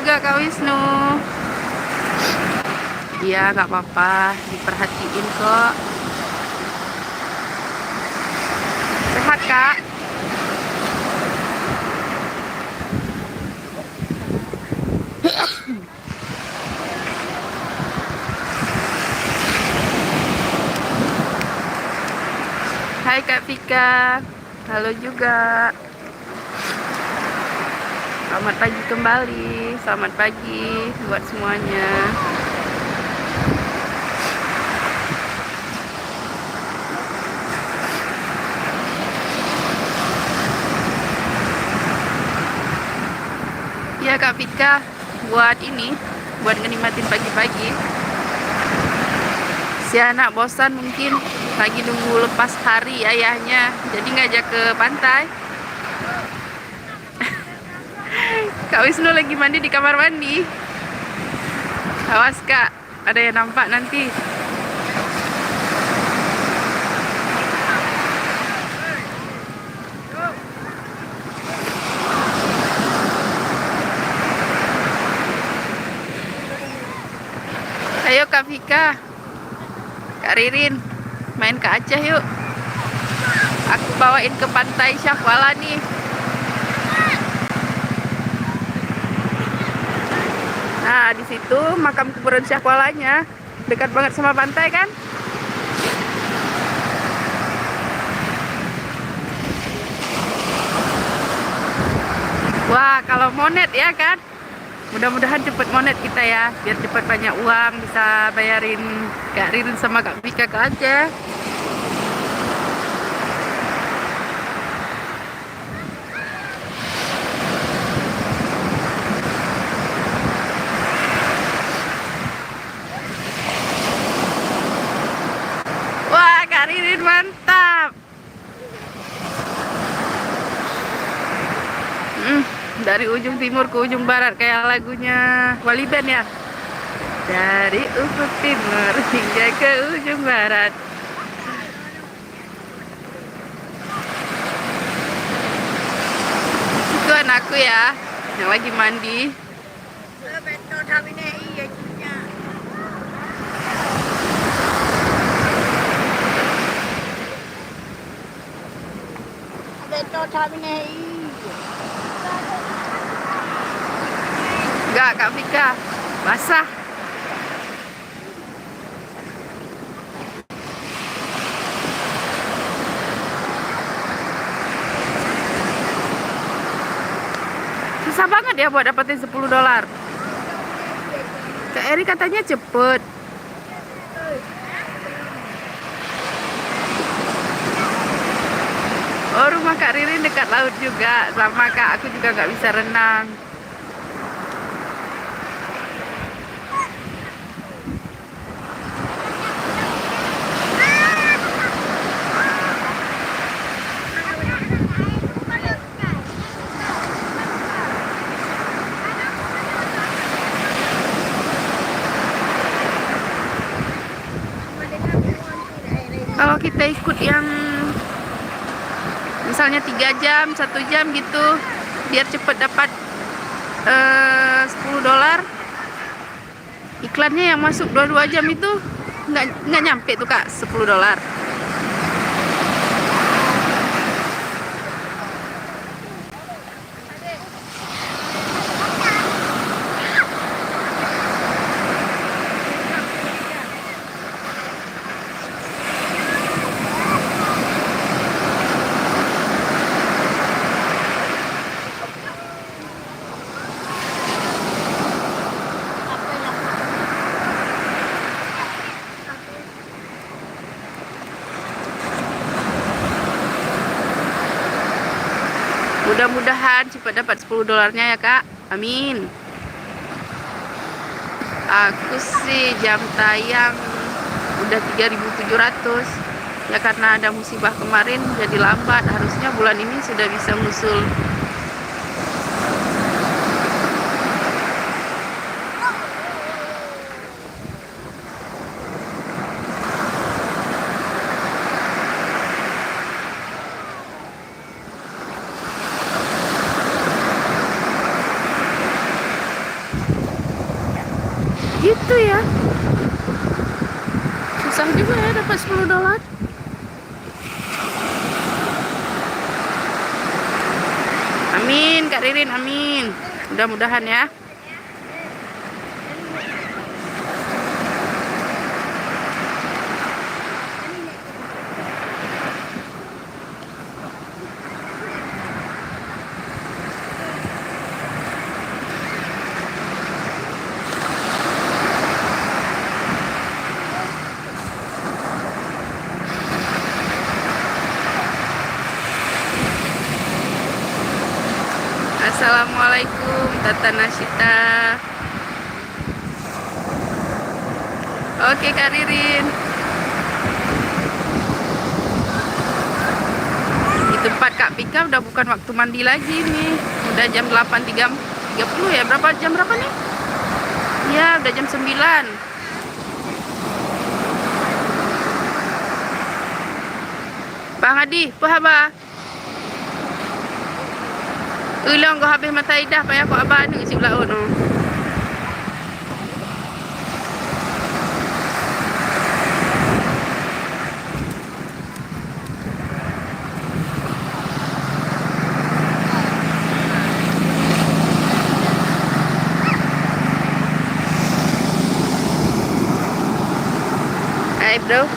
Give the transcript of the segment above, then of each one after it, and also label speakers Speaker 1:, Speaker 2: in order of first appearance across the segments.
Speaker 1: juga Kak Wisnu. Iya, nggak apa-apa, diperhatiin kok. Sehat, Kak? Hai Kak Vika. Halo juga. Selamat pagi kembali. Selamat pagi buat semuanya. Ya Kak Vika, buat ngenikmatin pagi-pagi. Si anak bosan mungkin lagi nunggu lepas hari ayahnya, jadi ngajak ke pantai. Kak Wisnu lagi mandi di kamar mandi. Awas Kak, ada yang nampak nanti. Ayo Kak Vika, Kak Ririn, main ke Aceh yuk. Aku bawain ke pantai Syahwala nih. Nah, di situ makam kuburan Syahwalanya, dekat banget sama pantai kan? Wah, kalau monet ya kan? Mudah-mudahan cepet monet kita ya, biar cepet banyak uang bisa bayarin Kak Ririn sama Kak Vika ke Aceh. Wah, Kak Ririn mantap. Dari ujung timur ke ujung barat kayak lagunya Wali Band ya. Dari ufuk timur hingga ke ujung barat. Itu anakku ya, yang lagi mandi. Enggak, Kak Vika, basah. Susah banget ya buat dapetin $10. Kak Eri katanya cepet. Oh, rumah Kak Ririn dekat laut juga. Sama Kak, aku juga nggak bisa renang. Kalau kita ikut yang misalnya 3 jam, 1 jam gitu, biar cepet dapat $10. Iklannya yang masuk 22 jam itu nggak nyampe tuh Kak, $10. Mudah-mudahan cepat dapat $10-nya ya Kak. Amin. Aku sih jam tayang udah 3.700. Ya karena ada musibah kemarin jadi lambat. Harusnya bulan ini sudah bisa musul. Gitu ya. Susah juga ya dapat $10. Amin, Kak Ririn, amin. Mudah-mudahan ya. Assalamualaikum Tata Nasita. Oke Kak Ririn. Di tempat Kak Pika udah bukan waktu mandi lagi nih. Udah jam 8.30 ya. Berapa nih? Ya udah jam 9. Bang Adi, apa haba? Ulang kau habis mata idah payah kau abah ni si ulaun tu. Hai bro.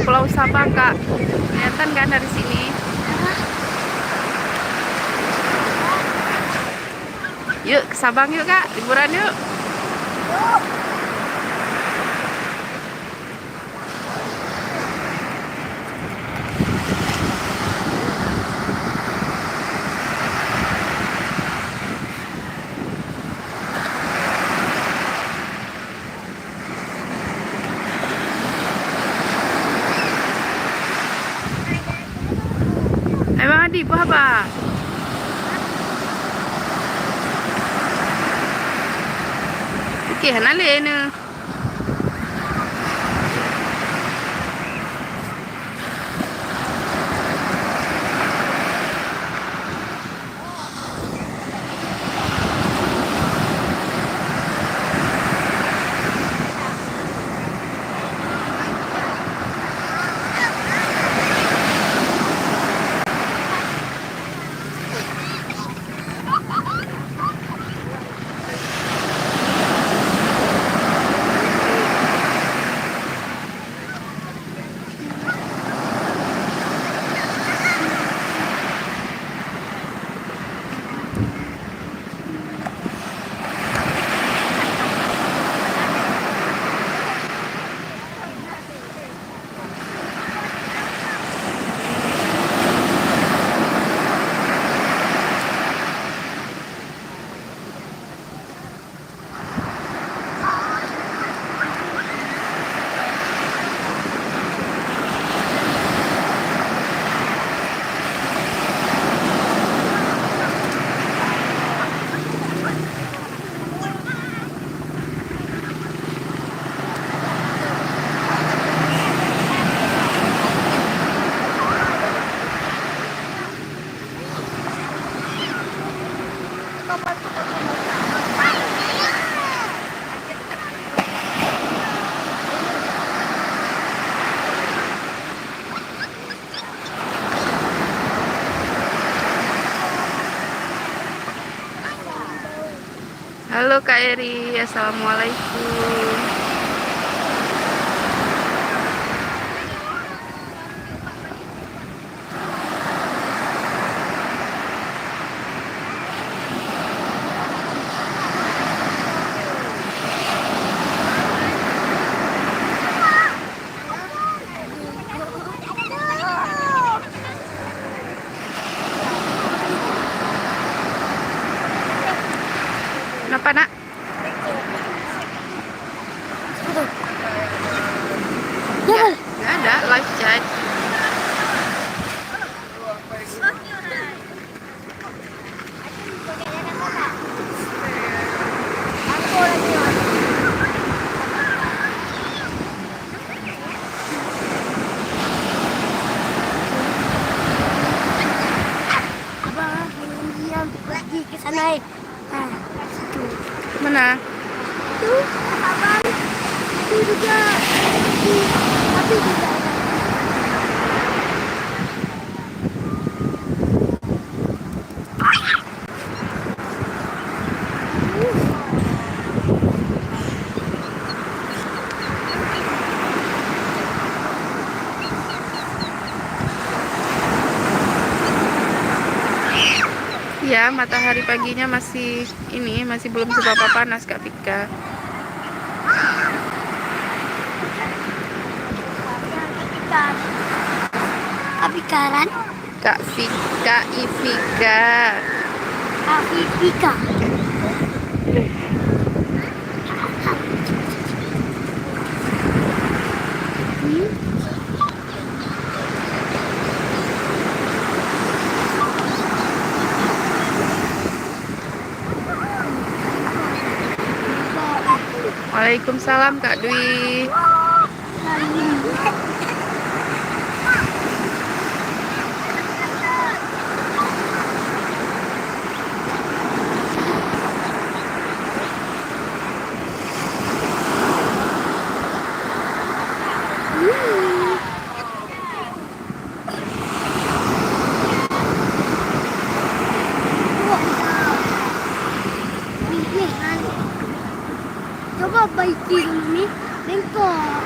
Speaker 1: Pulau Sabang Kak, kelihatan kan dari sini? Yuk ke Sabang yuk Kak, liburan yuk. Hai Bang Adi, apa? Okey, hanale ni. Halo Kak Eri, assalamualaikum. Apa nak? Ya, nggak ada live chat.
Speaker 2: Lagi ke sana. Nah, situ.
Speaker 1: Mana?
Speaker 2: Itu abang. Itu juga. Tapi juga.
Speaker 1: Ya, matahari paginya masih masih belum seberapa panas Kak Vika.
Speaker 2: Apikaran.
Speaker 1: Kak Vika, Ivika.
Speaker 2: Apika.
Speaker 1: Waalaikumsalam Kak Dwi.
Speaker 2: Coba baiki ini bengkok.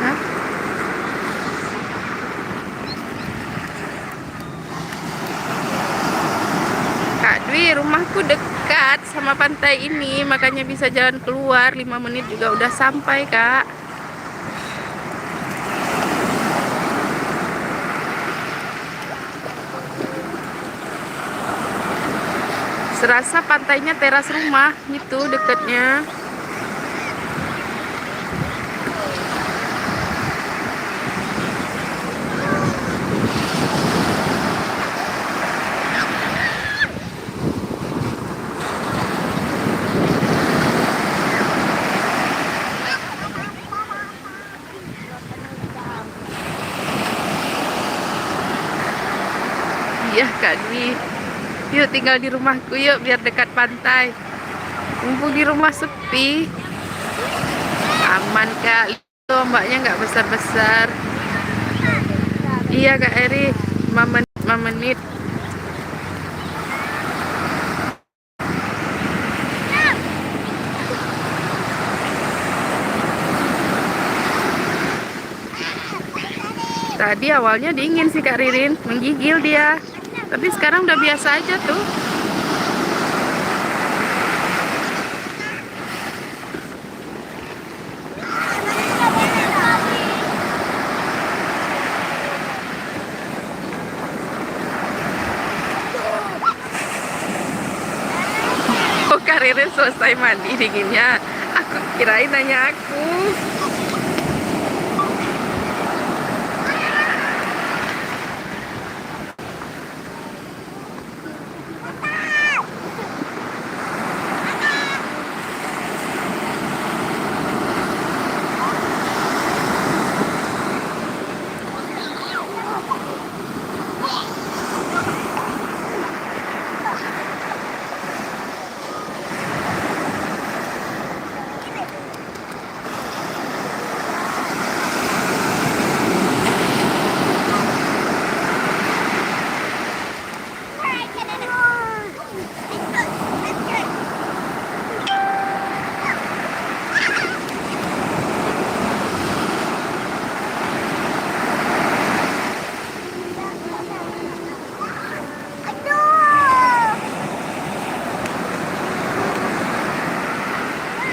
Speaker 1: Hah? Kak Dwi, rumahku dekat sama pantai ini, makanya bisa jalan keluar 5 menit juga udah sampai Kak. Serasa pantainya teras rumah gitu dekatnya. Iya Kak Dwi. Yuk tinggal di rumahku yuk biar dekat pantai. Mumpung di rumah sepi. Aman Kak. Lihat ombaknya nggak besar-besar. Iya Kak Eri. 5 menit, 5 menit. Tadi awalnya dingin sih Kak Ririn, menggigil dia. Tapi sekarang udah biasa aja tuh. Oh Kak Ririn selesai mandi dinginnya. Aku kirain nanya aku.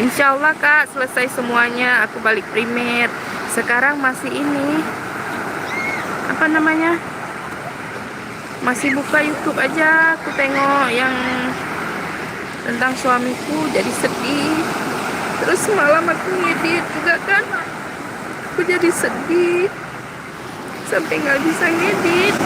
Speaker 1: Insya Allah Kak, selesai semuanya. Aku balik primer. Sekarang masih ini, apa namanya, masih buka YouTube aja. Aku tengok yang tentang suamiku jadi sedih. Terus semalam aku ngedit juga kan, aku jadi sedih sampai nggak bisa ngedit.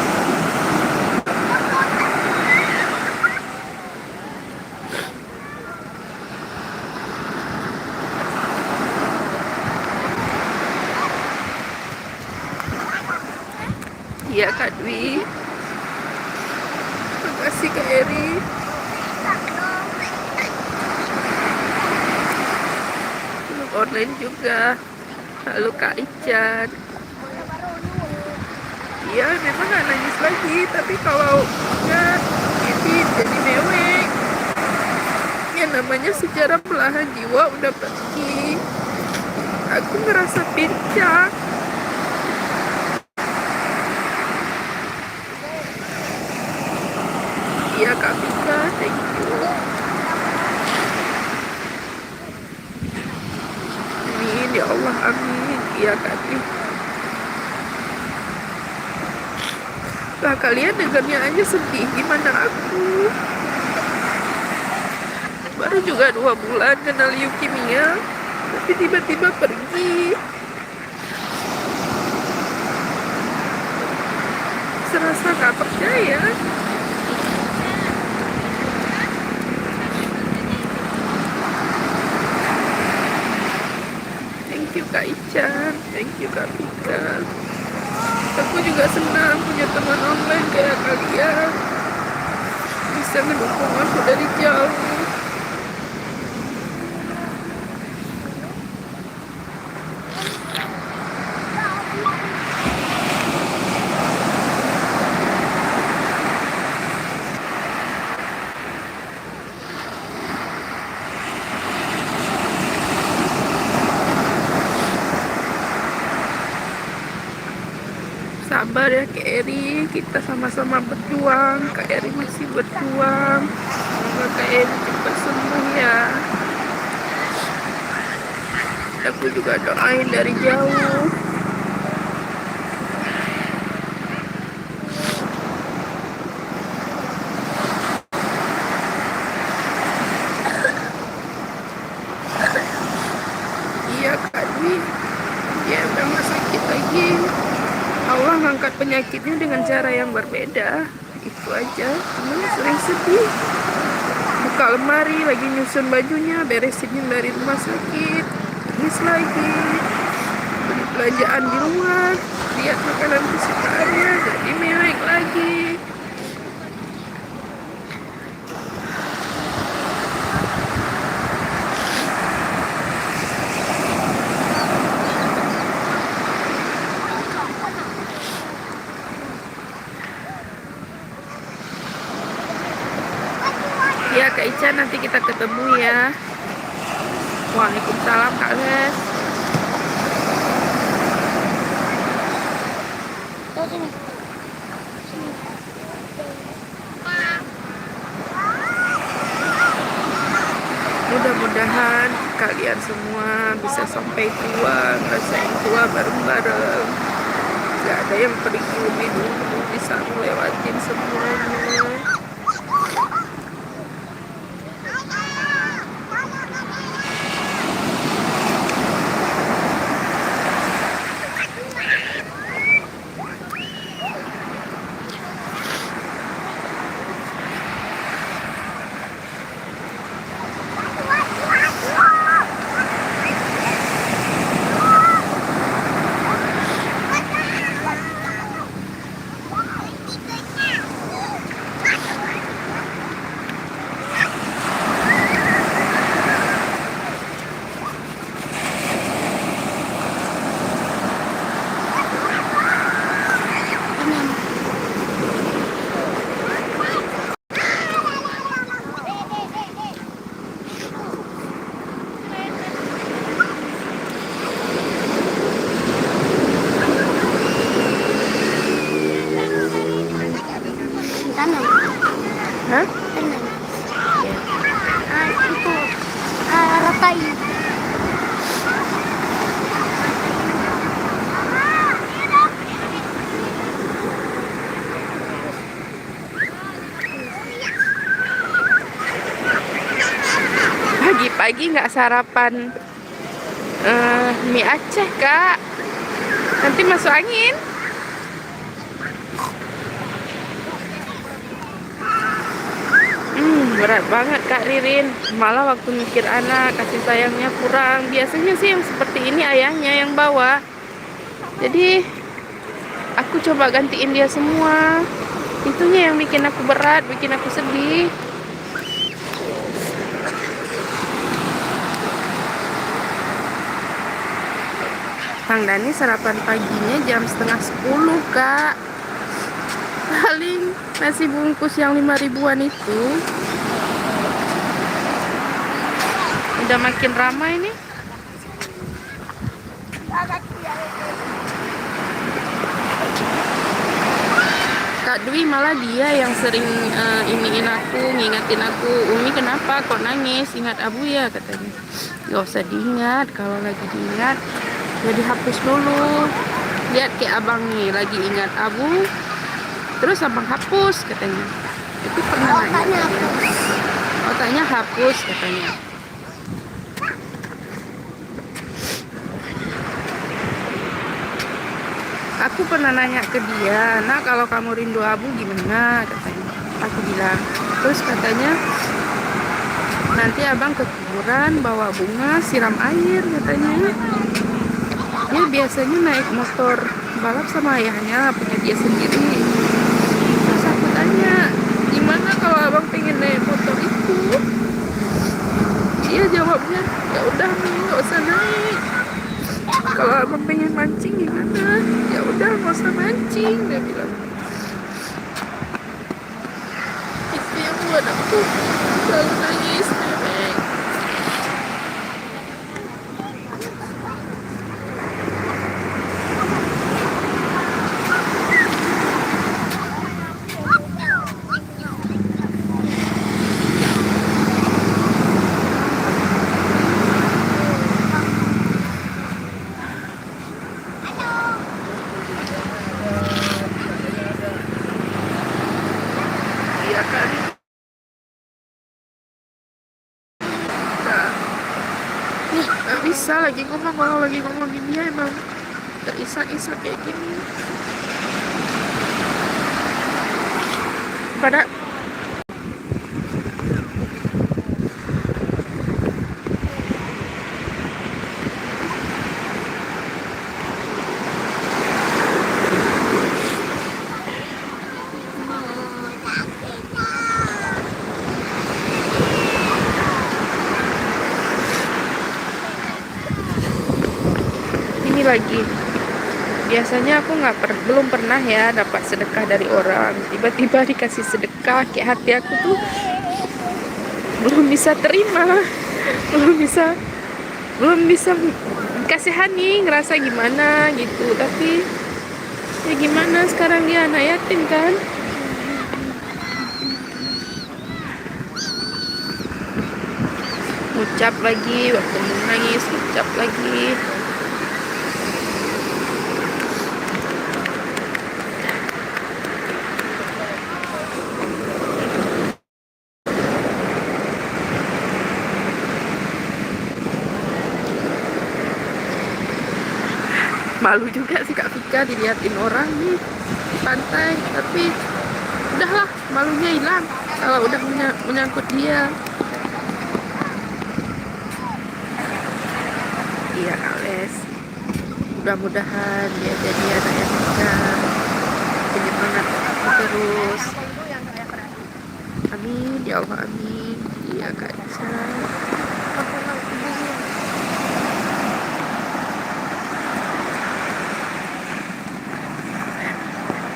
Speaker 1: Iya Kak Dwi, makasih Kak Eri. Untuk online juga. Halo Kak Ican. Iya memang nggak nangis lagi, tapi kalau nggak edit jadi mewek. Ya namanya sejarah belahan jiwa udah pergi. Aku ngerasa pincang. Iya Kak Vika, thank you. Amin ya Allah, amin. Iya Kak Dwi. Lah kalian dengarnya aja sedih, gimana aku? Baru juga 2 bulan kenal leukemia, tapi tiba-tiba pergi. Serasa gak percaya. Thank you Kak Ican, thank you Kak Vika. Aku juga senang punya teman online kayak kalian, bisa mendukung aku dari jauh. Sabar ya Kak Eri, kita sama-sama berjuang. Kak Eri masih berjuang. Semoga Kak Eri cepat sembuh ya. Aku juga doain dari jauh. Iya Kak Dwi, ya memang sakit lagi. Allah ngangkat penyakitnya dengan cara yang berbeda. Itu aja, cuman sering sedih. Buka lemari, lagi nyusun bajunya, beresin dari rumah sakit, nangis lagi. Beli belanjaan di rumah, lihat makanan kesukaannya, jadi mewek lagi. Ya Kak Ica, nanti kita ketemu ya. Waalaikumsalam Kak Les. Mudah-mudahan kalian semua bisa sampai tua, ngerasain tua bareng-bareng. Gak ada yang pergi lebih dulu, bisa melewatin semuanya. Hah?
Speaker 2: Itu ratai.
Speaker 1: pagi nggak sarapan mie Aceh, Kak. Nanti masuk angin. Berat banget Kak Ririn. Malah waktu mikir anak, kasih sayangnya kurang. Biasanya sih yang seperti ini ayahnya yang bawa. Jadi aku coba gantiin dia semua. Itunya yang bikin aku berat, bikin aku sedih. Kang Dani sarapan paginya jam setengah 10, Kak. Paling nasi bungkus yang 5 ribuan itu. Udah makin ramai nih. Kak Dwi malah dia yang sering iniin aku, ngingetin aku. Umi kenapa kok nangis? Ingat Abu ya katanya. Gak usah diingat, kalau lagi diingat ya dihapus dulu. Lihat kayak abang nih lagi ingat Abu, terus abang hapus katanya. Itu pernah nanya dia. Otaknya hapus katanya. Aku pernah nanya ke dia, nah kalau kamu rindu Abu gimana katanya. Aku bilang, terus katanya nanti abang ke kuburan bawa bunga siram air katanya. Dia biasanya naik motor balap sama ayahnya, punya dia sendiri. Terus aku tanya, gimana kalau abang pengen naik motor itu? Dia jawabnya, ya udah nggak usah naik. Kalau abang pengen mancing gimana? Ya udah nggak usah mancing, dia bilang. Itu yang buat aku selalu nangis, Nenek. Iya kan? Gak bisa lagi ngomong, kalau lagi ngomongin dia emang terisak-isak kayak gini. Pada ini lagi, biasanya aku belum pernah ya dapat sedekah dari orang. Tiba-tiba dikasih sedekah, kayak hati aku tuh belum bisa terima, belum bisa kasihani, ngerasa gimana gitu. Tapi ya gimana, sekarang dia anak yatim kan. Ucap lagi waktu mau nangis, ucap lagi. Malu juga sih Kak Vika diliatin orang nih di pantai, tapi udahlah, malunya hilang kalau udah menyangkut dia. Iya Kak Les, mudah-mudahan dia jadi anak yang bijak, penyemangat aku terus. Amin ya Allah, amin. Iya Kak Ica.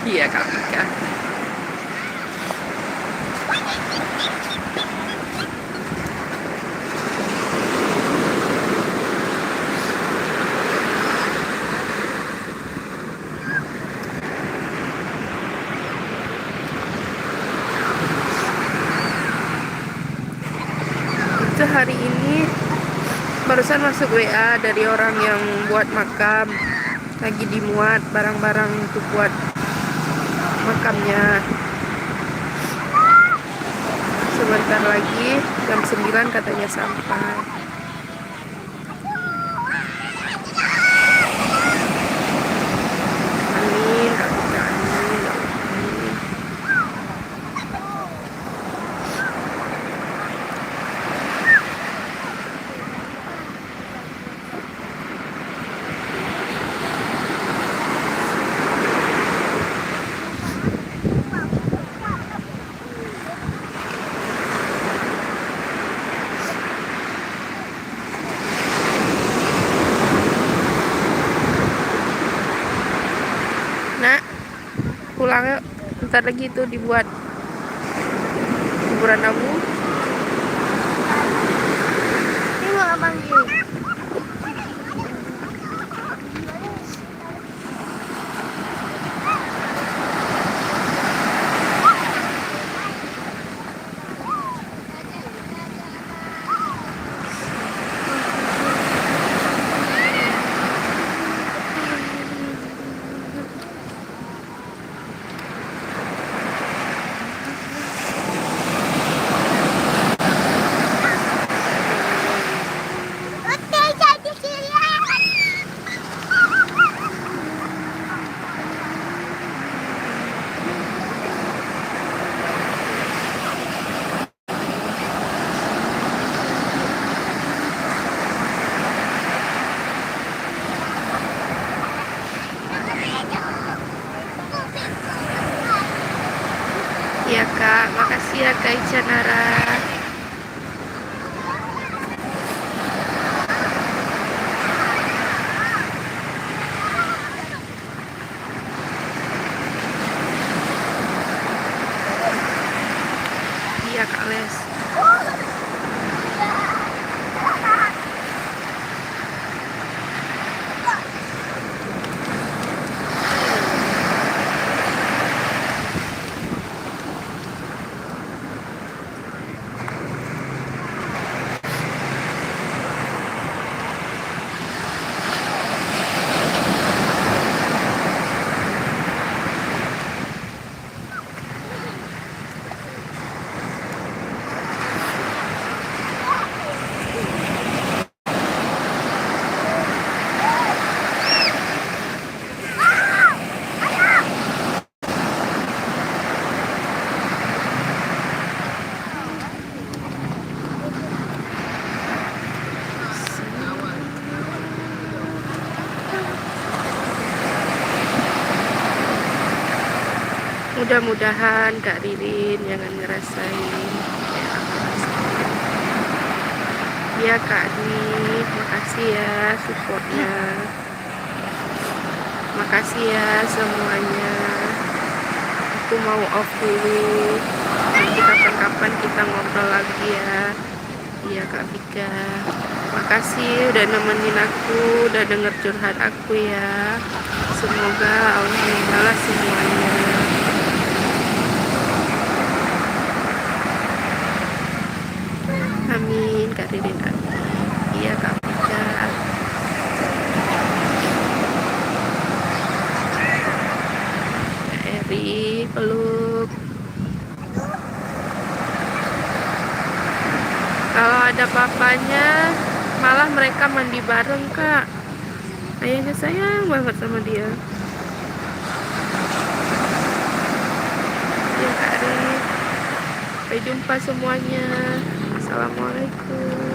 Speaker 1: Iya Kak Vika. Itu hari ini barusan masuk WA dari orang yang buat makam, lagi dimuat barang-barang untuk buat makamnya. sebentar lagi jam 9 katanya sampai. Amin, Kak Vika, amin, ya Allah, amin. Nak, pulang yuk. Bentar lagi itu dibuat hiburan abu.
Speaker 2: Ini mau abang gini. Oke, jadi silakan.
Speaker 1: Iya Kak, makasih ya Kak Icanara. Iya Kak Les. Mudah-mudahan Kak Ririn jangan ngerasain kayak aku rasain. Iya Kak Dwi, makasih ya supportnya. Makasih ya semuanya. Aku mau off dulu. Nanti kapan-kapan kita ngobrol lagi ya. Iya Kak Vika. Makasih udah nemenin aku, udah denger curhat aku ya. Semoga Allah membalas semuanya. Amin Kak Ririn, amin. Iya Kak Vika. Kak Eri peluk. Kalau ada papanya malah mereka mandi bareng Kak. Ayahnya sayang banget sama dia. Ya Kak Eri. Sampai jumpa semuanya. Assalamualaikum.